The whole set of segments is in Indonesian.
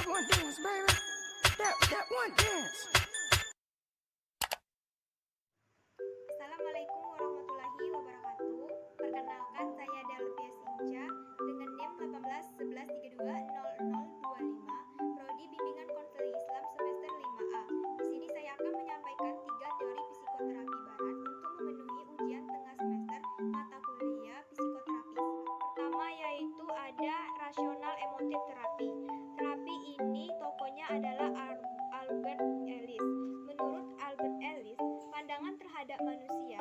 one dance, baby. That one dance. Assalamualaikum warahmatullahi wabarakatuh. Perkenalkan, saya Delvia Sinca dengan NIM 1811320025, Prodi Bimbingan Konseling Islam semester 5A. Di sini saya akan menyampaikan 3 teori psikoterapi barat untuk memenuhi ujian tengah semester mata kuliah psikoterapi Islam. Pertama yaitu ada rasional emotif terapi. Terapi ini tokohnya adalah Albert Ellis. Menurut Albert Ellis, pandangan terhadap manusia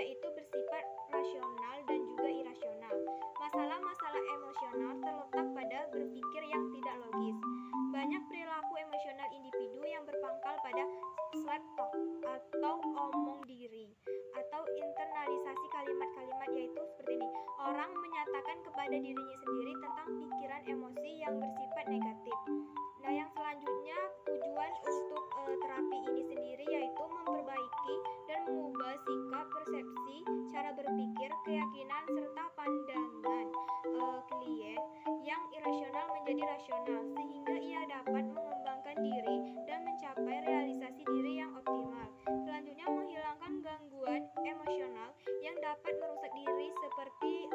itu bersifat rasional dan juga irasional. Masalah-masalah emosional terletak pada berpikir yang tidak logis. Banyak perilaku emosional individu yang berpangkal pada self-talk atau omong diri atau internalisasi kalimat-kalimat, yaitu seperti ini. Orang menyatakan kepada dirinya sendiri tentang pikiran emosi yang bersifat negatif. Nah, yang selanjutnya tujuan untuk terapi ini sendiri yaitu memperbaiki dan mengubah sikap, persepsi, cara berpikir, keyakinan, serta pandangan klien yang irasional menjadi rasional, sehingga ia dapat mengembangkan diri dan mencapai realisasi diri yang optimal. Selanjutnya, menghilangkan gangguan emosional yang dapat merusak diri seperti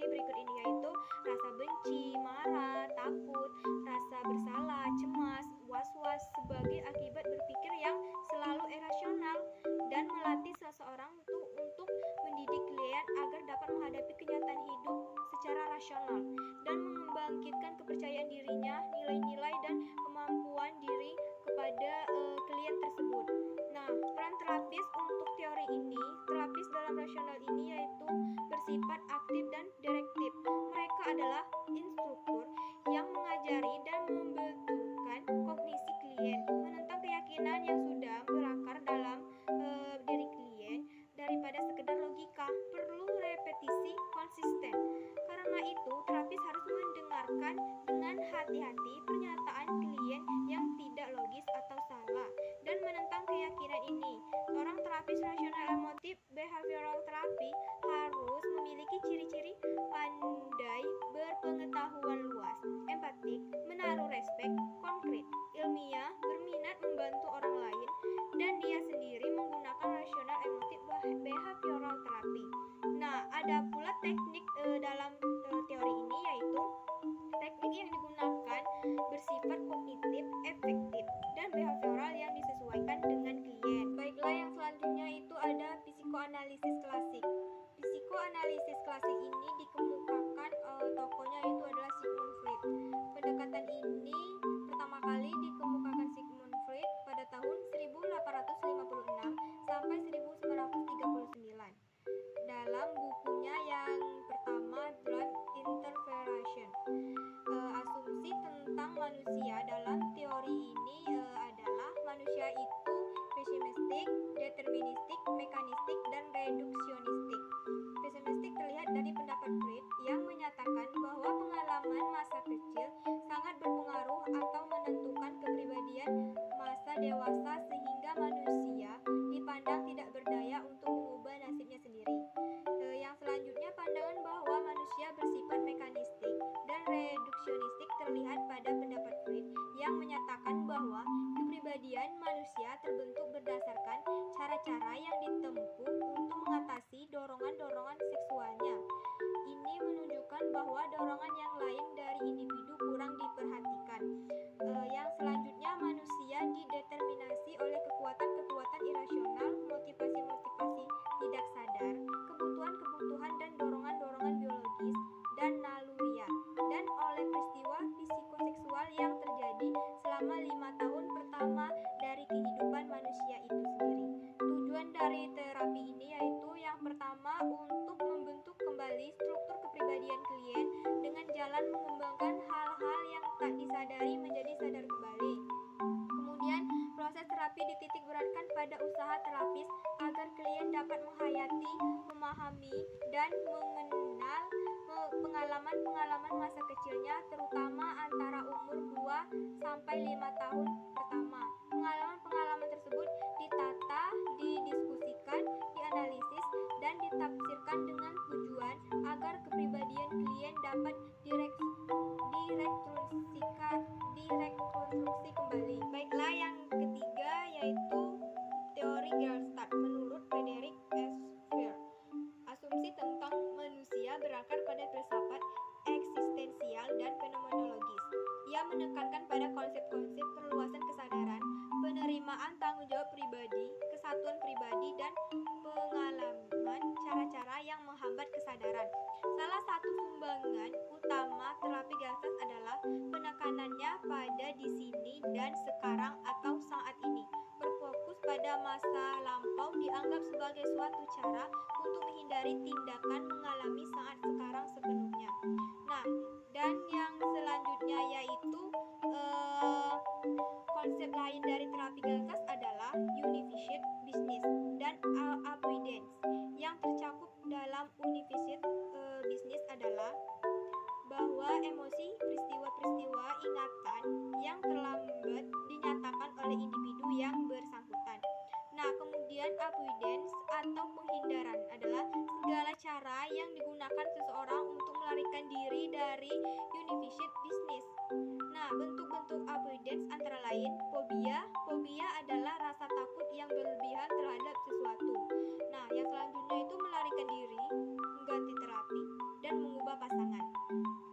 berikut ini, yaitu rasa benci, marah, takut, rasa bersalah, cemas, was-was sebagai akibat berpikir yang selalu irasional, dan melatih seseorang untuk mendidik klien agar dapat menghadapi kenyataan hidup secara rasional dan membangkitkan kepercayaan dirinya, nilai-nilai dan kemampuan diri kepada klien tersebut. Nah, peran terapis untuk teori ini, terapis dalam rasional ini yaitu bersifat aktif dan direktif. Mereka adalah instruktur yang mengajari dan membetulkan kognisi klien, menentang keyakinan yang sudah berakar dalam diri klien daripada sekedar logika. Perlu repetisi konsisten. Karena itu, terapis harus mendengarkan dengan hati-hati pernyataan klien yang tidak logis atau salah dan menentang keyakinan ini. Seorang terapis rasional emotif behavioral therapy harus memiliki ciri-ciri pandai, berpengetahuan luas, empatik, menaruh respek, konkret, ilmiah, berminat membantu orang lain, dan dia sendiri menggunakan rasional emotif behavioral therapy. Nah, ada pula teknik dalam teori ini, yaitu teknik yang digunakan bersifat kognitif, efektif, dan behavioral yang disesuaikan dengan klien. Baiklah, yang selanjutnya itu ada psikoanalisis klasik. Psikoanalisis klasik ini dikemukakan tokohnya itu adalah Sigmund Freud. Pendekatan ini pertama kali dikemukakan Sigmund Freud pada tahun 1856 sampai 1939 dalam bukunya yang pertama, Blood Interferation. Asumsi tentang manusia dalam teori ini adalah manusia itu pesimistik, deterministik, mekanistik, dan reduksionistik. Pesimistik terlihat dari pendapat Freud yang menyatakan bahwa pengalaman masa kecil sangat berpengaruh atau menentukan kepribadian masa dewasa, sehingga manusia dipandang tidak berdaya untuk mengubah nasibnya sendiri. Yang selanjutnya, pandangan bahwa manusia bersifat mekanistik dan reduksionistik terlihat pada pendapat Freud yang menyatakan bahwa kepribadian manusia terbentuk berdasarkan cara-cara yang ditempuh untuk mengatasi dorongan-dorongan seksualnya. Ini menunjukkan bahwa dorongan yang lain dari individu kurang diperhatikan. Yang selanjutnya, manusia dideterminasi oleh kekuatan-kekuatan irasional, motivasi-motivasi tidak sadar, kebutuhan-kebutuhan dan dorongan-dorongan biologis dan naluriah, dan oleh peristiwa psikoseksual yang terjadi selama 5 tahun pertama dari kehidupan manusia itu sendiri. Tujuan dari terapi ini yaitu yang pertama, untuk membentuk kembali struktur kepribadian klien dengan jalan mengembangkan hal-hal yang tak disadari menjadi sadar kembali. Kemudian, proses terapi dititik beratkan pada usaha terapis agar klien dapat menghayati, memahami, dan mengenal pengalaman-pengalaman masa kecilnya, terutama antara umur 2 sampai 5 tahun pertama. Pengalaman-pengalaman tersebut ditata, didiskusikan, dianalisis, dan ditafsirkan dengan tujuan agar kepribadian klien dapat direkonstruksikan konstruksi kembali. Baiklah, yang ketiga yaitu teori Gestalt menurut Frederick Esper. Asumsi tentang manusia berakar pada filsafat eksistensial dan fenomenologis. Ia menekankan pada konsep-konsep perluasan kesadaran, penerimaan tanggung jawab pribadi, kesatuan pribadi, dan pengalaman cara-cara yang menghambat kesadaran. Salah satu sumbangan utama terapi Gestalt adalah penekanannya pada di sini dan sekarang atau saat ini. Berfokus pada masa lampau dianggap sebagai suatu cara untuk menghindari tindakan mengalami saat sekarang sepenuhnya. Nah, dan yang selanjutnya yaitu konsep lain dari terapi Gestalt adalah Unified Business dan Avoidance. Yang tercakup dalam Unified Business adalah bahwa emosi, peristiwa-peristiwa ingatan yang terlambat dinyatakan oleh individu yang bersangkutan. Nah, kemudian avoidance atau penghindaran adalah segala cara yang digunakan seseorang untuk melarikan diri dari Unified Business. Nah, bentuk-bentuk avoidance antara lain fobia. Fobia adalah rasa takut yang berlebihan terhadap sesuatu. Nah, yang selanjutnya itu melarikan diri, mengganti terapi, dan mengubah pasangan.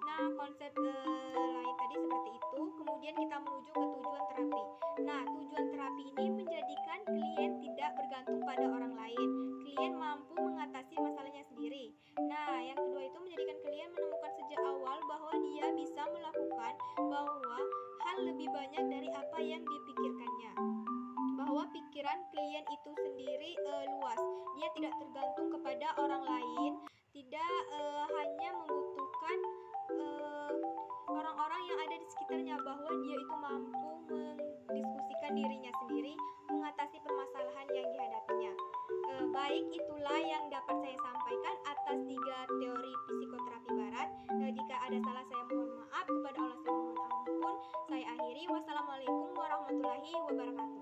Nah, konsep lain tadi seperti itu. Kemudian kita menuju ke tujuan terapi. Nah, tujuan terapi ini menjadikan klien tidak bergantung pada orang lain. Klien mampu mengatasi masalahnya sendiri. Nah, yang kedua itu menjadikan klien menemukan sejak awal bahwa dia bisa melakukan bahwa hal lebih banyak dari apa yang dipikirkannya. Bahwa pikiran klien itu sendiri luas. Dia tidak tergantung kepada orang lain, tidak hanya membutuhkan orang-orang yang ada di sekitarnya, bahwa dia itu mampu mendiskusikan dirinya sendiri, mengatasi permasalahan yang dihadapinya. Baik, itulah yang dapat saya sampaikan atas 3 teori psikoterapi barat. Jika ada salah saya mohon maaf, kepada Allah saya mohon ampun. Saya akhiri. Wassalamualaikum warahmatullahi wabarakatuh.